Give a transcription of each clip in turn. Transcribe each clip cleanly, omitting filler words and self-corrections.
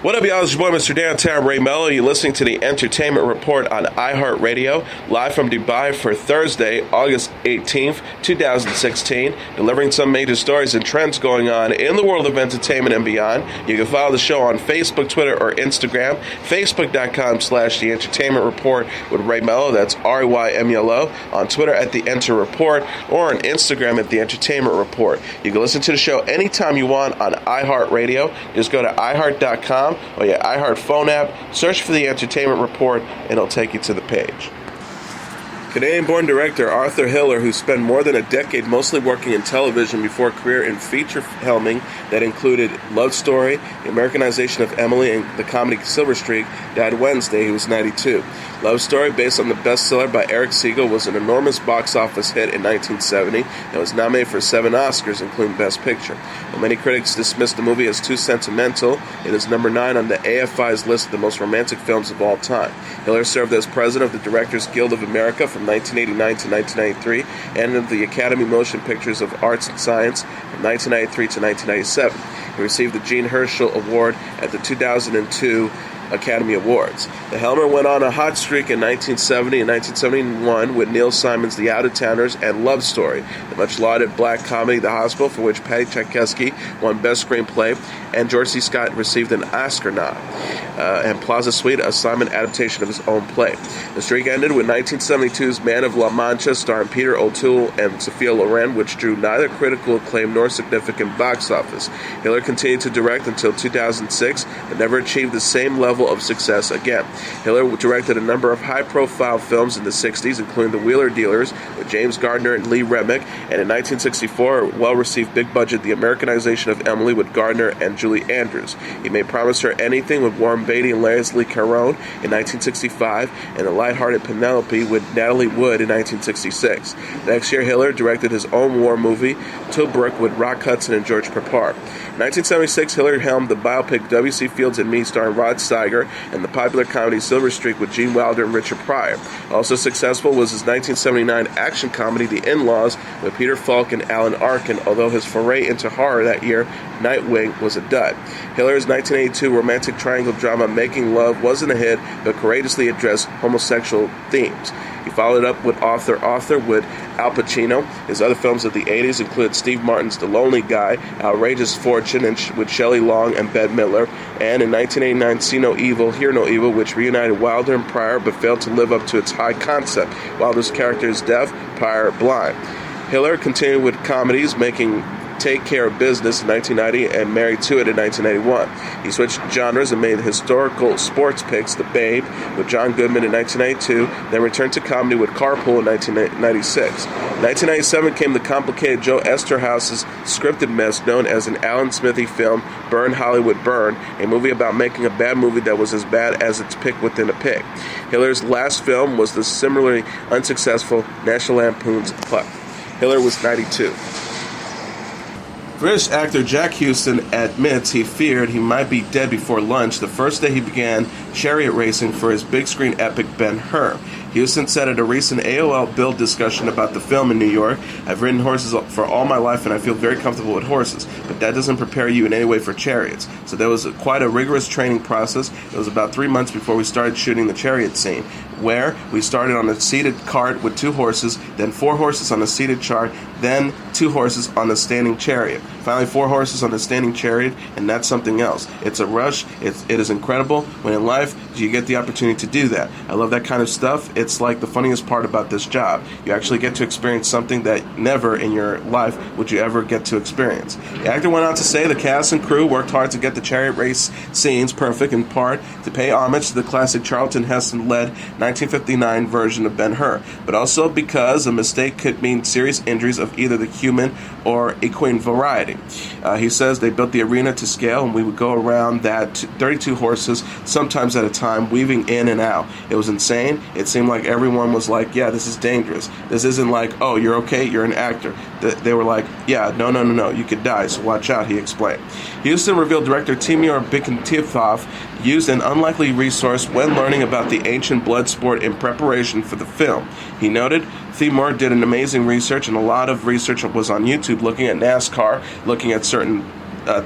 What up, y'all? It's your boy, Mr. Downtown Ray Melo. You're listening to the Entertainment Report on iHeartRadio, live from Dubai for Thursday, August 18th, 2016, delivering some major stories and trends going on in the world of entertainment and beyond. You can follow the show on Facebook, Twitter, or Instagram, facebook.com/The Entertainment Report with Ray Melo, that's RYMELO, on Twitter at The Enter Report, or on Instagram at The Entertainment Report. You can listen to the show anytime you want on iHeartRadio. Just go to iHeart.com or your iHeart phone app, search for The Entertainment Report, and it'll take you to the page. Canadian-born director Arthur Hiller, who spent more than a decade mostly working in television before a career in feature filming that included Love Story, the Americanization of Emily, and the comedy Silver Streak, died Wednesday. He was 92. Love Story, based on the bestseller by Eric Siegel, was an enormous box office hit in 1970 and was nominated for 7 Oscars, including Best Picture. While many critics dismissed the movie as too sentimental, it is number 9 on the AFI's list of the most romantic films of all time. Hiller served as president of the Directors Guild of America from 1989 to 1993 and of the Academy Motion Pictures of Arts and Science from 1993 to 1997. He received the Jean Hersholt Award at the 2002 Academy Awards. The Helmer went on a hot streak in 1970 and 1971 with Neil Simon's The Out-of-Towners and Love Story, the much-lauded black comedy The Hospital, for which Patty Chayefsky won Best Screenplay, and George C. Scott received an Oscar nod, and Plaza Suite, a Simon adaptation of his own play. The streak ended with 1972's Man of La Mancha, starring Peter O'Toole and Sophia Loren, which drew neither critical acclaim nor significant box office. Hiller continued to direct until 2006, but never achieved the same level of success again. Hiller directed a number of high-profile films in the 60s, including The Wheeler Dealers with James Gardner and Lee Remick, and in 1964, a well-received big-budget The Americanization of Emily with Gardner and Julie Andrews. He made Promise Her Anything with Warren Beatty and Leslie Caron in 1965, and The Light-Hearted Penelope with Natalie Wood in 1966. Next year, Hiller directed his own war movie, Tobruk, with Rock Hudson and George Peppard. In 1976, Hiller helmed the biopic W.C. Fields and Me, starring Rod Steiger, and the popular comedy Silver Streak with Gene Wilder and Richard Pryor. Also successful was his 1979 action comedy The In-Laws with Peter Falk and Alan Arkin, although his foray into horror that year, Nightwing, was a dud. Hiller's 1982 romantic triangle drama Making Love wasn't a hit, but courageously addressed homosexual themes. He followed up with Arthur with Al Pacino. His other films of the 80s included Steve Martin's The Lonely Guy, Outrageous Fortune with Shelley Long and Bette Midler, and in 1989 See No Evil, Hear No Evil, which reunited Wilder and Pryor but failed to live up to its high concept. Wilder's character is deaf, Pryor blind. Hiller continued with comedies, making Take Care of Business in 1990 and Married to It in 1991. He switched genres and made historical sports picks, The Babe with John Goodman in 1992, then returned to comedy with Carpool in 1996. In 1997 came the complicated Joe Esterhouse's scripted mess known as an Alan Smithy film, Burn Hollywood Burn, a movie about making a bad movie that was as bad as its pick within a pick. Hiller's last film was the similarly unsuccessful National Lampoon's Puck. Hiller was 92. British actor Jack Huston admits he feared he might be dead before lunch the first day he began chariot racing for his big-screen epic Ben-Hur. Huston said at a recent AOL Build discussion about the film in New York, "I've ridden horses for all my life and I feel very comfortable with horses, but that doesn't prepare you in any way for chariots. So there was quite a rigorous training process. It was about 3 months before we started shooting the chariot scene, where we started on a seated cart with 2 horses, then 4 horses on a seated chart, then 2 horses on a standing chariot. Finally 4 horses on a standing chariot, and that's something else. It's a rush. It is incredible. When in life do you get the opportunity to do that? I love that kind of stuff. It's like the funniest part about this job. You actually get to experience something that never in your life would you ever get to experience." The actor went on to say the cast and crew worked hard to get the chariot race scenes perfect, in part to pay homage to the classic Charlton Heston-led 1959 version of Ben-Hur, but also because a mistake could mean serious injuries of either the human or equine variety. He says they built the arena to scale, and we would go around that 32 horses, sometimes at a time, weaving in and out. It was insane. It seemed like everyone was like, yeah, this is dangerous. This isn't like, oh, you're okay, you're an actor. They were like, yeah, no, you could die, so watch out, he explained. Huston revealed director Timur Bekmambetov used an unlikely resource when learning about the ancient blood sport in preparation for the film. He noted, Timur did an amazing research, and a lot of research was on YouTube looking at NASCAR, looking at certain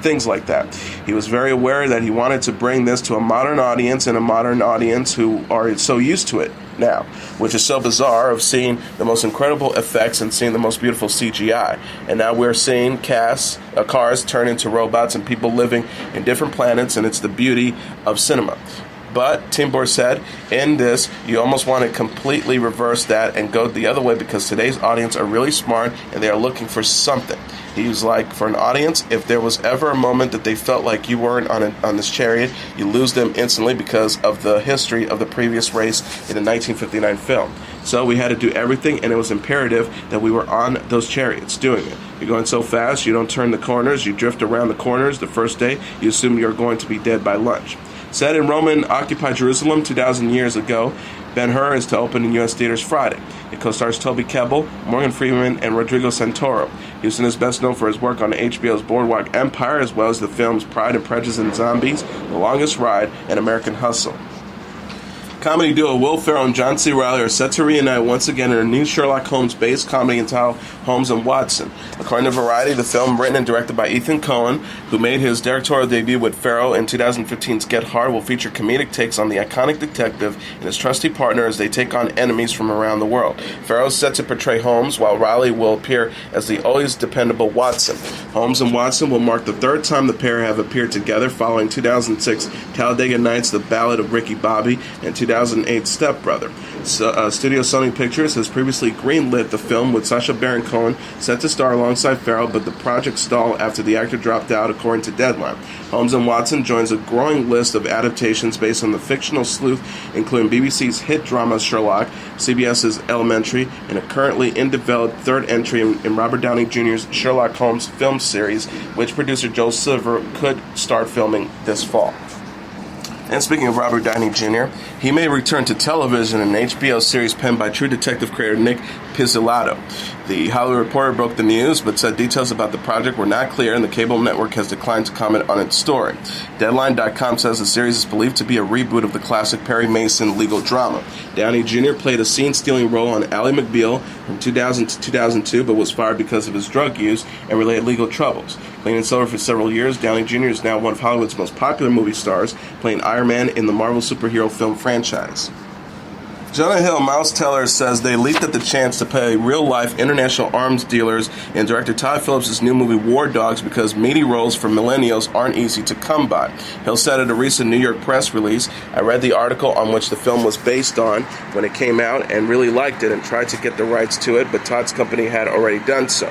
things like that. He was very aware that he wanted to bring this to a modern audience, and a modern audience who are so used to it now, which is so bizarre, of seeing the most incredible effects and seeing the most beautiful CGI. And now we're seeing cars turn into robots and people living in different planets, and it's the beauty of cinema. But Timbor said, in this, you almost want to completely reverse that and go the other way, because today's audience are really smart and they are looking for something. He was like, for an audience, if there was ever a moment that they felt like you weren't on this chariot, you lose them instantly because of the history of the previous race in the 1959 film. So we had to do everything, and it was imperative that we were on those chariots doing it. You're going so fast, you don't turn the corners, you drift around the corners. The first day, you assume you're going to be dead by lunch. Set in Roman-occupied Jerusalem 2,000 years ago, Ben-Hur is to open in U.S. theaters Friday. It co-stars Toby Kebbell, Morgan Freeman, and Rodrigo Santoro. Houston is best known for his work on HBO's Boardwalk Empire, as well as the films Pride and Prejudice and Zombies, The Longest Ride, and American Hustle. Comedy duo Will Ferrell and John C. Reilly are set to reunite once again in a new Sherlock Holmes-based comedy entitled Holmes and Watson. According to Variety, the film, written and directed by Ethan Cohen, who made his directorial debut with Ferrell in 2015's Get Hard, will feature comedic takes on the iconic detective and his trusty partner as they take on enemies from around the world. Ferrell is set to portray Holmes, while Reilly will appear as the always dependable Watson. Holmes and Watson will mark the third time the pair have appeared together, following 2006 Talladega Nights, The Ballad of Ricky Bobby, and 2008 Step Brother. Studio Sony Pictures has previously greenlit the film with Sacha Baron Cohen set to star alongside Ferrell, but the project stalled after the actor dropped out, according to Deadline. Holmes and Watson joins a growing list of adaptations based on the fictional sleuth, including BBC's hit drama Sherlock, CBS's Elementary, and a currently in-developed third entry in Robert Downey Jr.'s Sherlock Holmes film series, which producer Joel Silver could start filming this fall. And speaking of Robert Downey Jr., he may return to television in an HBO series penned by True Detective creator Nick Pizzolatto. The Hollywood Reporter broke the news, but said details about the project were not clear, and the cable network has declined to comment on its story. Deadline.com says the series is believed to be a reboot of the classic Perry Mason legal drama. Downey Jr. played a scene-stealing role on Ally McBeal from 2000 to 2002, but was fired because of his drug use and related legal troubles. Playing in silver for several years, Downey Jr. is now one of Hollywood's most popular movie stars, playing Iron Man in the Marvel superhero film franchise. Jonah Hill, Miles Teller says they leaped at the chance to pay real-life international arms dealers and director Todd Phillips' new movie War Dogs because meaty roles for millennials aren't easy to come by. Hill said at a recent New York press release, "I read the article on which the film was based on when it came out and really liked it and tried to get the rights to it, but Todd's company had already done so."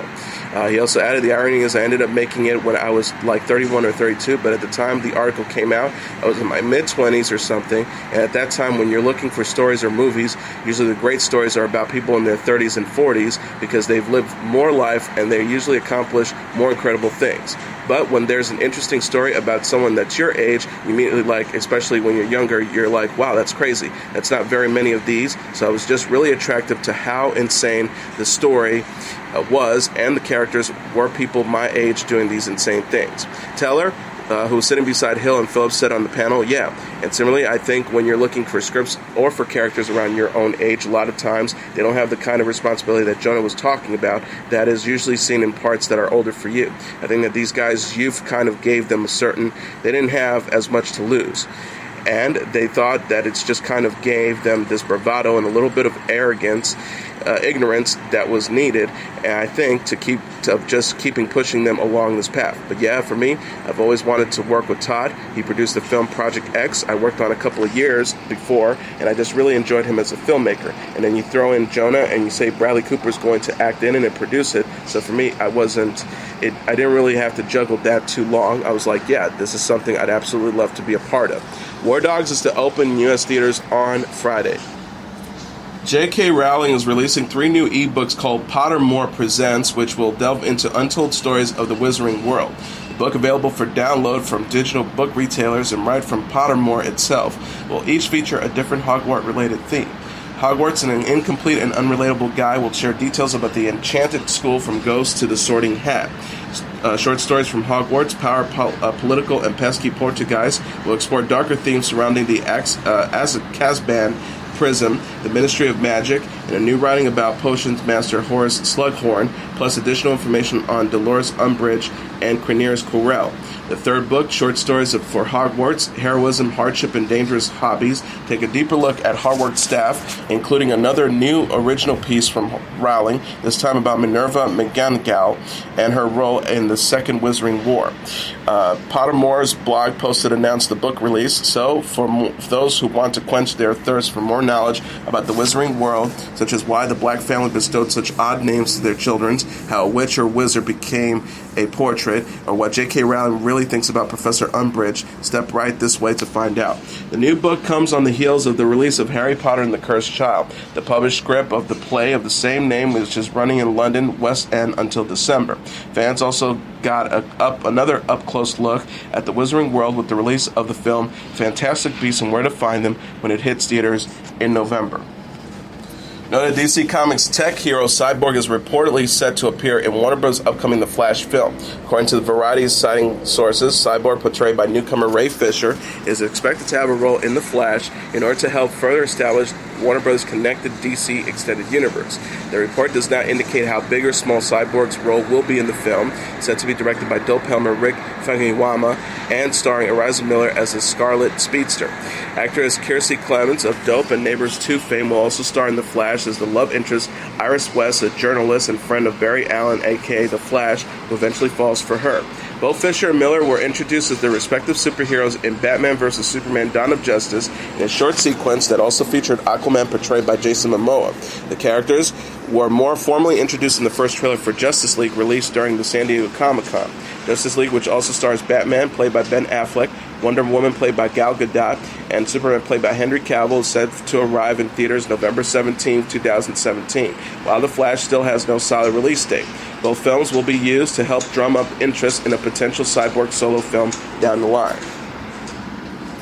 He also added, "The irony is I ended up making it when I was like 31 or 32, but at the time the article came out, I was in my mid-20s or something, and at that time when you're looking for stories or movies, usually the great stories are about people in their 30s and 40s because they've lived more life and they usually accomplish more incredible things. But when there's an interesting story about someone that's your age, you immediately like, especially when you're younger, you're like, wow, that's crazy. That's not very many of these." So I was just really attracted to how insane the story was, and the characters were people my age doing these insane things. Teller, who was sitting beside Hill and Phillips, said on the panel, "Yeah." And similarly, I think when you're looking for scripts or for characters around your own age, a lot of times they don't have the kind of responsibility that Jonah was talking about that is usually seen in parts that are older for you. I think that these guys' youth kind of gave them they didn't have as much to lose. And they thought that it's just kind of gave them this bravado and a little bit of arrogance, ignorance that was needed, and I think to keeping pushing them along this path. But yeah, for me, I've always wanted to work with Todd. He produced the film Project X I worked on a couple of years before, and I just really enjoyed him as a filmmaker. And then you throw in Jonah and you say Bradley Cooper's going to act in it and produce it. So for me, I didn't really have to juggle that too long. I was like, yeah, this is something I'd absolutely love to be a part of. War Dogs is to open in U.S. theaters on Friday. J.K. Rowling is releasing 3 new ebooks called Pottermore Presents, which will delve into untold stories of the Wizarding world. The book, available for download from digital book retailers and right from Pottermore itself, will each feature a different Hogwarts-related theme. Hogwarts and an incomplete and unrelatable guy will share details about the enchanted school from ghosts to the Sorting Hat. Short stories from Hogwarts, Power, Political, and Pesky Portuguese will explore darker themes surrounding the Azkaban Prism, the Ministry of Magic, and a new writing about potions master Horace Slughorn, plus additional information on Dolores Umbridge and Rhaenyra's Quirrell. The third book, Short Stories for Hogwarts, Heroism, Hardship, and Dangerous Hobbies, take a deeper look at Hogwarts staff, including another new original piece from Rowling, this time about Minerva McGonagall and her role in the Second Wizarding War. Pottermore's blog posted announced the book release, so for those who want to quench their thirst for more knowledge about the Wizarding world, such as why the Black family bestowed such odd names to their children, how a witch or wizard became a portrait, or what J.K. Rowling really thinks about Professor Umbridge, step right this way to find out. The new book comes on the heels of the release of Harry Potter and the Cursed Child, the published script of the play of the same name, which is running in London West End until December. Fans also got another up-close look at the Wizarding world with the release of the film Fantastic Beasts and Where to Find Them when it hits theaters in November. Noted DC Comics tech hero Cyborg is reportedly set to appear in Warner Bros. Upcoming The Flash film. According to the Variety's citing sources, Cyborg, portrayed by newcomer Ray Fisher, is expected to have a role in The Flash in order to help further establish Warner Bros. Connected DC Extended Universe. The report does not indicate how big or small Cyborg's role will be in the film, set to be directed by Dope Helmer, Rick Famuyiwa, and starring Eliza Miller as the Scarlet Speedster. Actress Kiersey Clemons of Dope and Neighbors 2 fame will also star in The Flash as the love interest Iris West, a journalist and friend of Barry Allen, aka The Flash, who eventually falls for her. Both Fisher and Miller were introduced as their respective superheroes in Batman vs. Superman Dawn of Justice in a short sequence that also featured Aquaman portrayed by Jason Momoa. The characters were more formally introduced in the first trailer for Justice League released during the San Diego Comic-Con. Justice League, which also stars Batman, played by Ben Affleck, Wonder Woman, played by Gal Gadot, and Superman, played by Henry Cavill, is set to arrive in theaters November 17, 2017, while The Flash still has no solid release date. Both films will be used to help drum up interest in a potential Cyborg solo film down the line.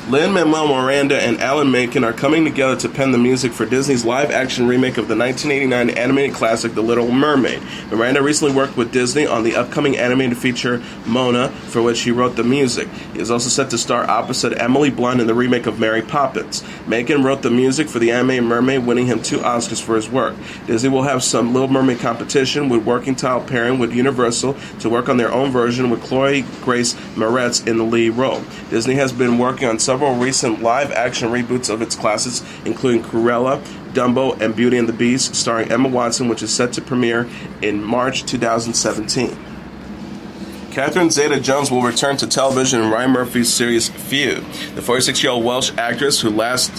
Lin-Manuel Miranda and Alan Menken are coming together to pen the music for Disney's live-action remake of the 1989 animated classic The Little Mermaid. Miranda recently worked with Disney on the upcoming animated feature Mona, for which he wrote the music. He is also set to star opposite Emily Blunt in the remake of Mary Poppins. Menken wrote the music for the animated Mermaid, winning him 2 Oscars for his work. Disney will have some Little Mermaid competition, with working title pairing with Universal to work on their own version with Chloe Grace Moretz in the lead role. Disney has been working on several recent live-action reboots of its classics, including Cruella, Dumbo, and Beauty and the Beast, starring Emma Watson, which is set to premiere in March 2017. Catherine Zeta-Jones will return to television in Ryan Murphy's series Feud. The 46-year-old Welsh actress whose last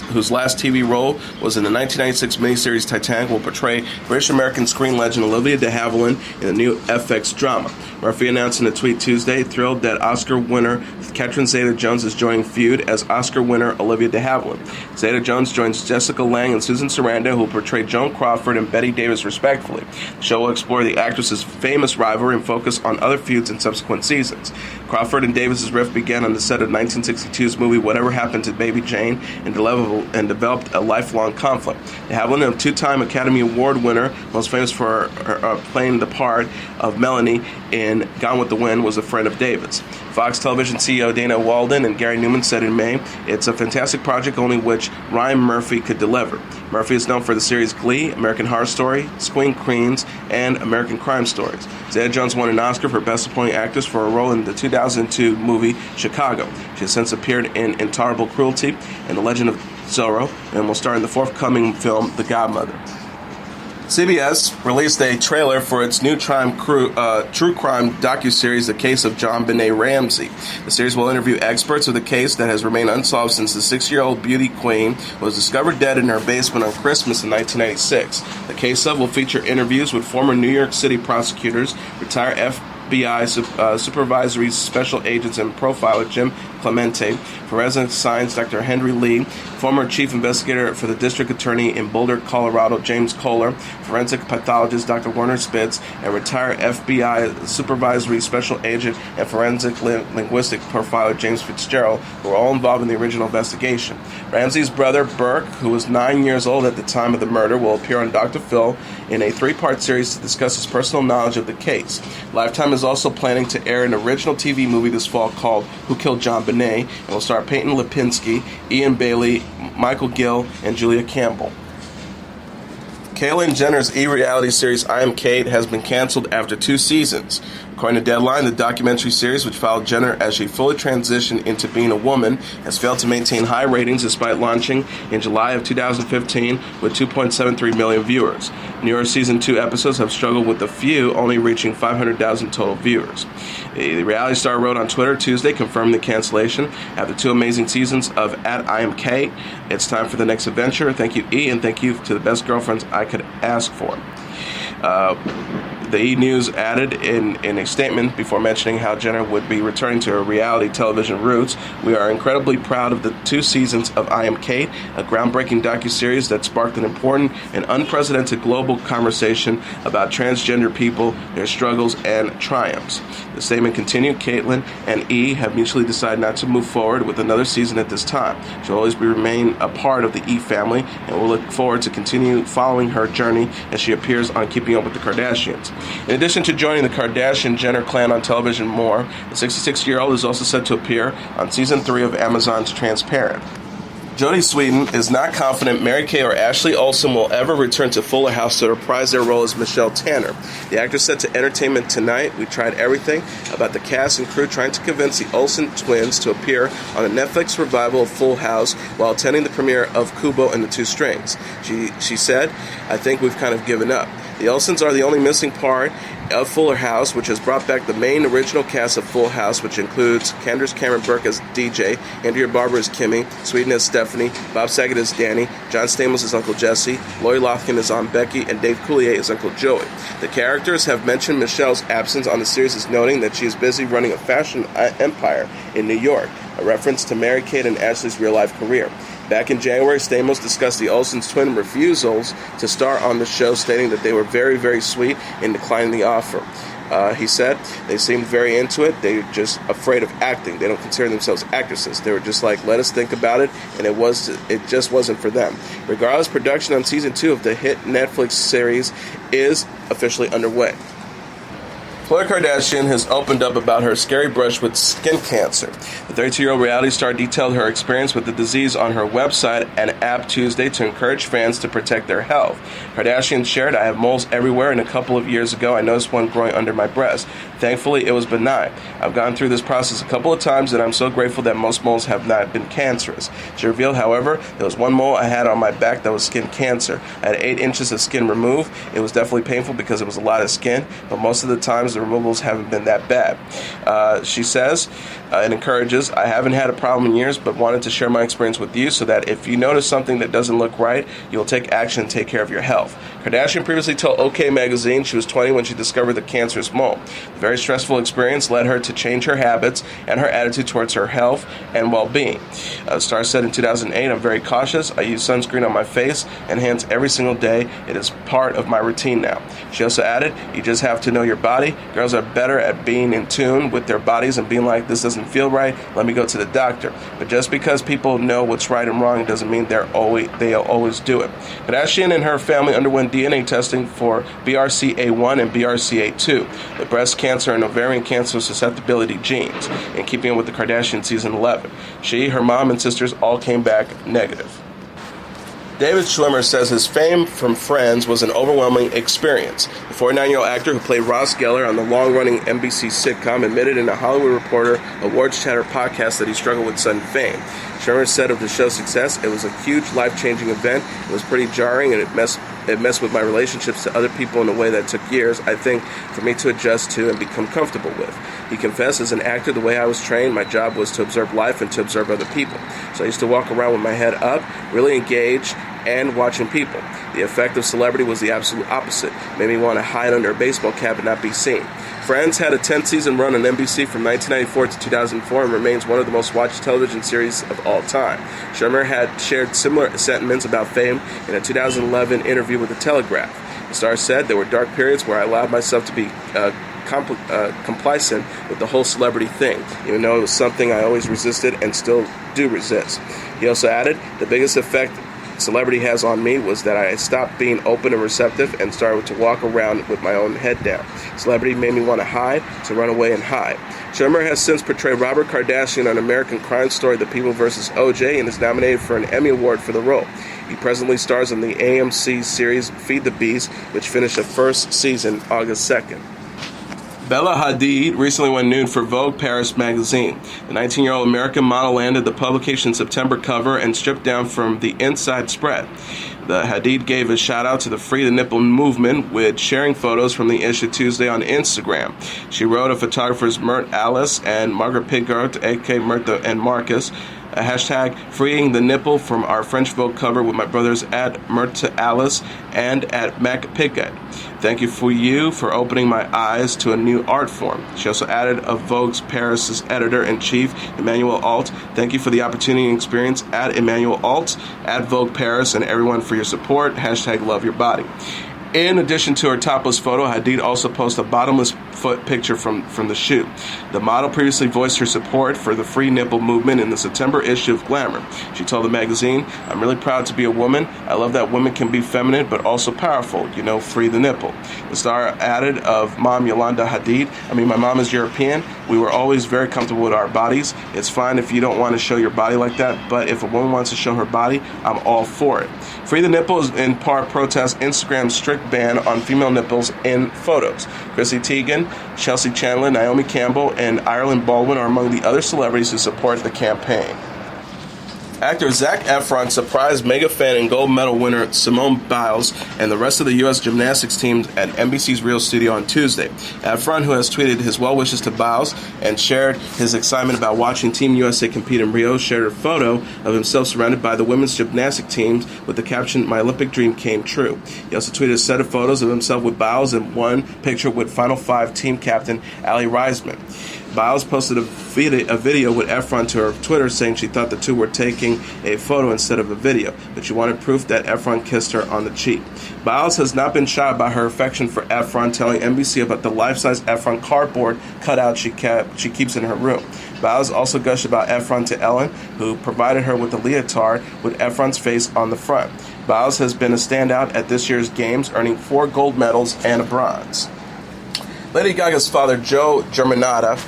TV role was in the 1996 miniseries Titanic will portray British-American screen legend Olivia de Havilland in the new FX drama. Murphy announced in a tweet Tuesday, thrilled that Oscar winner Catherine Zeta-Jones is joining Feud as Oscar winner Olivia de Havilland. Zeta-Jones joins Jessica Lange and Susan Sarandon, who will portray Joan Crawford and Bette Davis respectively. The show will explore the actress's famous rivalry and focus on other feuds in subsequent seasons. Crawford and Davis's rift began on the set of 1962's movie Whatever Happened to Baby Jane and developed a lifelong conflict. De Havilland, a 2-time Academy Award winner, most famous for her playing the part of Melanie in Gone with the Wind, was a friend of David's. Fox Television CEO Dana Walden and Gary Newman said in May, "It's a fantastic project only which Ryan Murphy could deliver." Murphy is known for the series Glee, American Horror Story, Screen Queens, and American Crime Stories. Zeta-Jones won an Oscar for Best Supporting Actress for a role in the 2002 movie Chicago. She has since appeared in Intolerable Cruelty and The Legend of Zorro, and will star in the forthcoming film The Godmother. CBS released a trailer for its new true crime docuseries, The Case of JonBen Ramsey. The series will interview experts of the case that has remained unsolved since the 6-year-old beauty queen was discovered dead in her basement on Christmas in 1996. The case will feature interviews with former New York City prosecutors, retired FBI supervisory special agents and profiler Jim Clemente, forensic science Dr. Henry Lee, former chief investigator for the district attorney in Boulder, Colorado, James Kohler, forensic pathologist Dr. Werner Spitz, and retired FBI supervisory special agent and forensic linguistic profiler James Fitzgerald, who were all involved in the original investigation. Ramsey's brother, Burke, who was 9 years old at the time of the murder, will appear on Dr. Phil in a 3-part series to discuss his personal knowledge of the case. Lifetime is also planning to air an original TV movie this fall called Who Killed JonBen, and will star Peyton Lipinski, Ian Bailey, Michael Gill, and Julia Campbell. Caitlyn Jenner's e-reality series I Am Cait has been canceled after 2 seasons. According to Deadline, the documentary series, which followed Jenner as she fully transitioned into being a woman, has failed to maintain high ratings despite launching in July of 2015 with 2.73 million viewers. Newer Season 2 episodes have struggled with the Feud, only reaching 500,000 total viewers. The reality star wrote on Twitter Tuesday, confirming the cancellation. After 2 amazing seasons of At I Am Cait, it's time for the next adventure. Thank you, E, and thank you to the best girlfriends I could ask for. The E! News added in a statement before mentioning how Jenner would be returning to her reality television roots, "We are incredibly proud of the 2 seasons of I Am Cait, a groundbreaking docuseries that sparked an important and unprecedented global conversation about transgender people, their struggles, and triumphs." The statement continued, "Caitlyn and E! have mutually decided not to move forward with another season at this time. She'll always remain a part of the E! family, and we'll look forward to continue following her journey as she appears on Keeping Up with the Kardashians." In addition to joining the Kardashian-Jenner clan on television more, the 66-year-old is also set to appear on Season 3 of Amazon's Transparent. Jodie Sweetin is not confident Mary-Kate or Ashley Olsen will ever return to Fuller House to reprise their role as Michelle Tanner. The actress said to Entertainment Tonight, "We tried everything about the cast and crew trying to convince the Olsen twins to appear on a Netflix revival of Full House while attending the premiere of Kubo and the Two Strings." She said, "I think we've kind of given up. The Olsens are the only missing part of Fuller House, which has brought back the main original cast of Full House, which includes Candace Cameron Burke as DJ, Andrea Barber as Kimmy, Sweetin as Stephanie, Bob Saget as Danny, John Stamos as Uncle Jesse, Lori Loughlin as Aunt Becky, and Dave Coulier as Uncle Joey. The characters have mentioned Michelle's absence on the series as noting that she is busy running a fashion empire in New York, a reference to Mary-Kate and Ashley's real-life career. Back in January, Stamos discussed the Olsen's twin refusals to star on the show, stating that they were very, very sweet in declining the offer. He said they seemed very into it. They're just afraid of acting. They don't consider themselves actresses. They were just like, let us think about it, and it just wasn't for them. Regardless, production on Season 2 of the hit Netflix series is officially underway. Khloe Kardashian has opened up about her scary brush with skin cancer. The 32-year-old reality star detailed her experience with the disease on her website and app Tuesday to encourage fans to protect their health. Kardashian shared, "I have moles everywhere, and a couple of years ago I noticed one growing under my breast. Thankfully, it was benign. I've gone through this process a couple of times, and I'm so grateful that most moles have not been cancerous." She revealed, however, there was one mole I had on my back that was skin cancer. I had 8 inches of skin removed. It was definitely painful because it was a lot of skin, but most of the times the removals haven't been that bad. She says and encourages, "I haven't had a problem in years, but wanted to share my experience with you so that if you notice something that doesn't look right, you'll take action and take care of your health." Kardashian previously told OK Magazine she was 20 when she discovered the cancerous mole. The very stressful experience led her to change her habits and her attitude towards her health and well-being. The star said in 2008, "I'm very cautious. I use sunscreen on my face and hands every single day. It is part of my routine now." She also added, "You just have to know your body. Girls are better at being in tune with their bodies and being like, this doesn't feel right, let me go to the doctor. But just because people know what's right and wrong doesn't mean they'll always do it." Kardashian and her family underwent DNA testing for BRCA1 and BRCA2, the breast cancer and ovarian cancer susceptibility genes, in keeping with the Kardashian season 11. She, her mom, and sisters all came back negative. David Schwimmer says his fame from Friends was an overwhelming experience. The 49-year-old actor who played Ross Geller on the long-running NBC sitcom admitted in a Hollywood Reporter Awards Chatter podcast that he struggled with sudden fame. Schwimmer said of the show's success, "It was a huge life-changing event. It was pretty jarring, and it messed with my relationships to other people in a way that took years, I think, for me to adjust to and become comfortable with." He confessed, "As an actor, the way I was trained, my job was to observe life and to observe other people. So I used to walk around with my head up, really engaged, and watching people. The effect of celebrity was the absolute opposite. It made me want to hide under a baseball cap and not be seen." Friends had a 10-season run on NBC from 1994 to 2004 and remains one of the most watched television series of all time. Schwimmer had shared similar sentiments about fame in a 2011 interview with The Telegraph. The star said, "There were dark periods where I allowed myself to be complacent with the whole celebrity thing, even though it was something I always resisted and still do resist." He also added, "The biggest effect celebrity has on me was that I stopped being open and receptive and started to walk around with my own head down. Celebrity made me want to hide, to run away and hide. Schwimmer has since portrayed Robert Kardashian on American crime story The People vs. O.J. and is nominated for an Emmy Award for the role. He presently stars in the AMC series Feed the Beast, which finished the first season August 2nd. Bella Hadid recently went nude for Vogue Paris magazine. The 19-year-old American model landed the publication's September cover and stripped down from the inside spread. The Hadid gave a shout-out to the Free the Nipple movement with sharing photos from the issue Tuesday on Instagram. She wrote of photographers Mert Alice and Margaret Pigart, a.k.a. Mertha and Marcus, a hashtag freeing the nipple from our French Vogue cover with my brothers at Mertha Alice and at Mac Pigott. Thank you for opening my eyes to a new art form. She also added of Vogue Paris' editor-in-chief, Emmanuel Alt. Thank you for the opportunity and experience at Emmanuel Alt, at Vogue Paris, and everyone for your support. Hashtag love your body. In addition to her topless photo, Hadid also posted a bottomless foot picture from the shoot. The model previously voiced her support for the free nipple movement in the September issue of Glamour. She told the magazine, "I'm really proud to be a woman. I love that women can be feminine but also powerful. Free the nipple." The star added of mom Yolanda Hadid, "My mom is European. We were always very comfortable with our bodies. It's fine if you don't want to show your body like that, but if a woman wants to show her body, I'm all for it." Free the nipple is in part protest Instagram's strict ban on female nipples in photos. Chrissy Teigen, Chelsea Chandler, Naomi Campbell, and Ireland Baldwin are among the other celebrities who support the campaign. Actor Zac Efron surprised mega fan and gold medal winner Simone Biles and the rest of the U.S. gymnastics team at NBC's Real Studio on Tuesday. Efron, who has tweeted his well wishes to Biles and shared his excitement about watching Team USA compete in Rio, shared a photo of himself surrounded by the women's gymnastic teams with the caption, "My Olympic dream came true." He also tweeted a set of photos of himself with Biles and one picture with Final Five team captain Ali Reisman. Biles posted a video with Efron to her Twitter saying she thought the two were taking a photo instead of a video, but she wanted proof that Efron kissed her on the cheek. Biles has not been shy about her affection for Efron, telling NBC about the life-size Efron cardboard cutout she keeps in her room. Biles also gushed about Efron to Ellen, who provided her with a leotard with Efron's face on the front. Biles has been a standout at this year's games, earning 4 gold medals and a bronze. Lady Gaga's father, Joe Germanotta,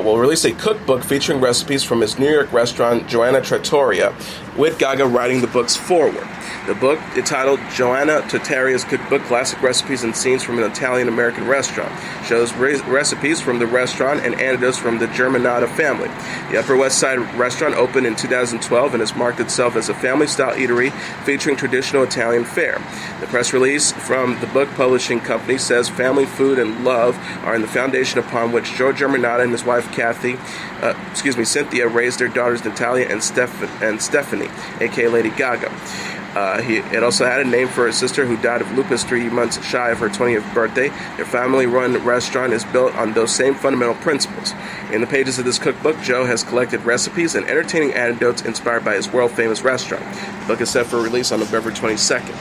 will release a cookbook featuring recipes from his New York restaurant, Joanna Trattoria, with Gaga writing the book's foreword. The book, entitled Joanna Trattoria's Cookbook, Classic Recipes and Scenes from an Italian-American Restaurant, shows recipes from the restaurant and anecdotes from the Germanotta family. The Upper West Side restaurant opened in 2012 and has marked itself as a family-style eatery featuring traditional Italian fare. The press release from the book publishing company says family, food, and love are in the foundation upon which Joe Germanotta and his wife Cynthia raised their daughters Natalia and Stephanie, aka Lady Gaga. It also had a name for her sister who died of lupus 3 months shy of her 20th birthday. Their family-run restaurant is built on those same fundamental principles. In the pages of this cookbook, Joe has collected recipes and entertaining anecdotes inspired by his world-famous restaurant. The book is set for release on November 22nd.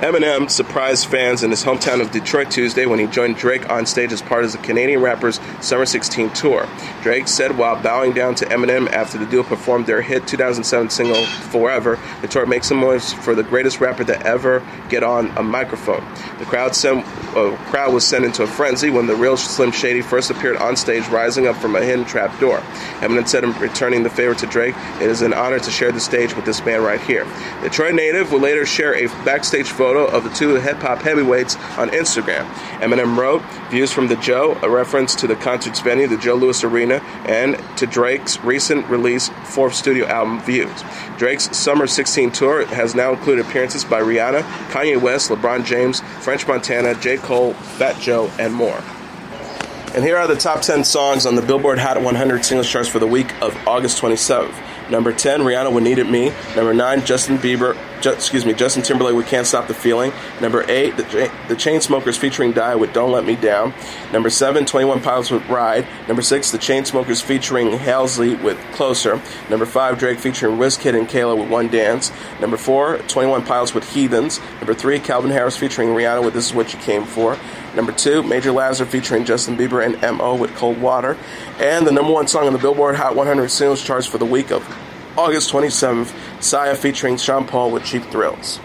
Eminem surprised fans in his hometown of Detroit Tuesday when he joined Drake on stage as part of the Canadian rapper's Summer 16 tour. Drake said while bowing down to Eminem after the duo performed their hit 2007 single Forever, the tour makes some noise for the greatest rapper to ever get on a microphone. The crowd was sent into a frenzy when the real Slim Shady first appeared on stage, rising up from a hidden trap door. Eminem said in returning the favor to Drake, "It is an honor to share the stage with this man right here." The Detroit native will later share a backstage photo of the two hip-hop heavyweights on Instagram. Eminem wrote, "Views from the Joe," a reference to the concert's venue, the Joe Louis Arena, and to Drake's recent release 4th studio album, Views. Drake's Summer 16 tour has now included appearances by Rihanna, Kanye West, LeBron James, French Montana, J. Cole, Fat Joe, and more. And here are the top 10 songs on the Billboard Hot 100 singles charts for the week of August 27th. Number 10, Rihanna with Needed Me. Number 9, Justin Timberlake with Can't Stop the Feeling. Number 8, the Chainsmokers featuring Die with Don't Let Me Down. Number 7, 21 Pilots with Ride. Number 6, the Chainsmokers featuring Halsey with Closer. Number 5, Drake featuring Wizkid and Kayla with One Dance. Number 4, 21 Pilots with Heathens. Number 3, Calvin Harris featuring Rihanna with This Is What You Came For. Number 2, Major Lazer featuring Justin Bieber and M.O. with Cold Water. And the number 1 song on the Billboard Hot 100 singles charts for the week of August 27th, Sia featuring Sean Paul with Cheap Thrills.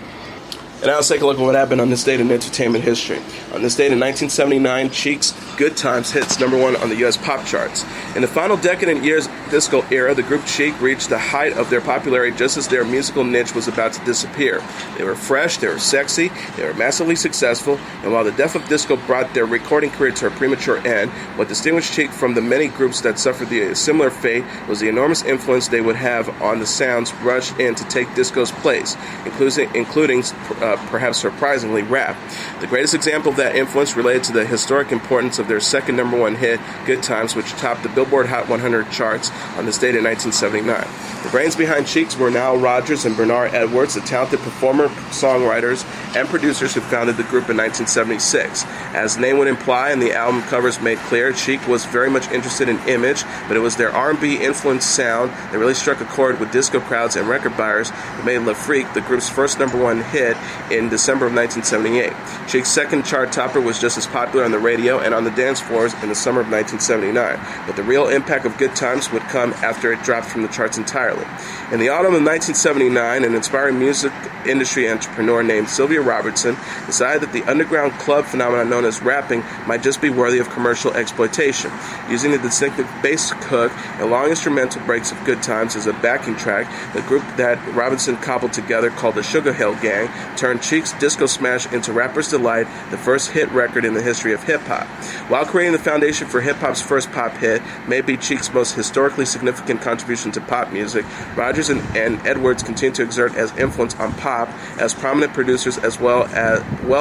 And now let's take a look at what happened on this date in entertainment history. On this date in 1979, Cheek's Good Times hits #1 on the U.S. pop charts. In the final decadent years disco era, the group Cheek reached the height of their popularity just as their musical niche was about to disappear. They were fresh, they were sexy, they were massively successful, and while the death of disco brought their recording career to a premature end, what distinguished Cheek from the many groups that suffered the similar fate was the enormous influence they would have on the sounds rushed in to take disco's place, including perhaps surprisingly, rap. The greatest example of that influence related to the historic importance of their second #1 hit, Good Times, which topped the Billboard Hot 100 charts on this date in 1979. The brains behind Cheeks were Nile Rodgers and Bernard Edwards, the talented performer, songwriters, and producers who founded the group in 1976. As the name would imply and the album covers made clear, Cheek was very much interested in image, but it was their R&B influenced sound that really struck a chord with disco crowds and record buyers that made Le Freak the group's first #1 hit in December of 1978. Cheek's second chart topper was just as popular on the radio and on the dance floors in the summer of 1979, but the real impact of Good Times would come after it dropped from the charts entirely. In the autumn of 1979, an inspiring music industry entrepreneur named Sylvia Robertson decided that the underground club phenomenon known as rapping might just be worthy of commercial exploitation. Using the distinctive bass hook and long instrumental breaks of Good Times as a backing track, the group that Robinson cobbled together called the Sugar Hill Gang turned Cheek's disco smash into Rapper's Delight, the first hit record in the history of hip-hop. While creating the foundation for hip-hop's first pop hit, maybe Cheek's most historically significant contribution to pop music, Rodgers and Edwards continued to exert as influence on pop as prominent producers as well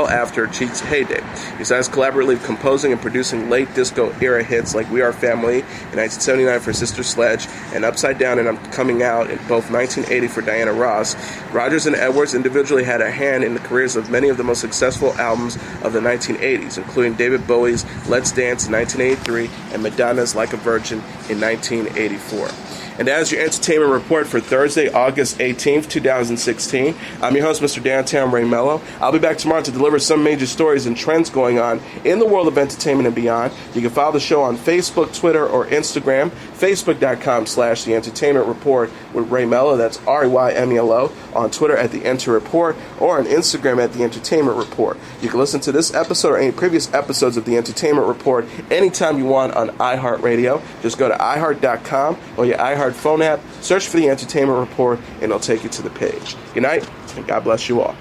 after Cheek's heyday. Besides collaboratively composing and producing late disco-era hits like We Are Family in 1979 for Sister Sledge and Upside Down and I'm Coming Out in both 1980 for Diana Ross, Rodgers and Edwards individually had a hand in the careers of many of the most successful albums of the 1980s, including David Bowie's Let's Dance in 1983 and Madonna's Like a Virgin in 1984. And that is your entertainment report for Thursday, August 18th, 2016. I'm your host, Mr. Downtown Ray Melo. I'll be back tomorrow to deliver some major stories and trends going on in the world of entertainment and beyond. You can follow the show on Facebook, Twitter, or Instagram, facebook.com/The Entertainment Report with Ray Melo, that's REYMELO, on Twitter at The Enter Report, or on Instagram at The Entertainment Report. You can listen to this episode or any previous episodes of The Entertainment Report anytime you want on iHeartRadio. Just go to iHeart.com or your iHeart phone app, search for The Entertainment Report, and it'll take you to the page. Good night, and God bless you all.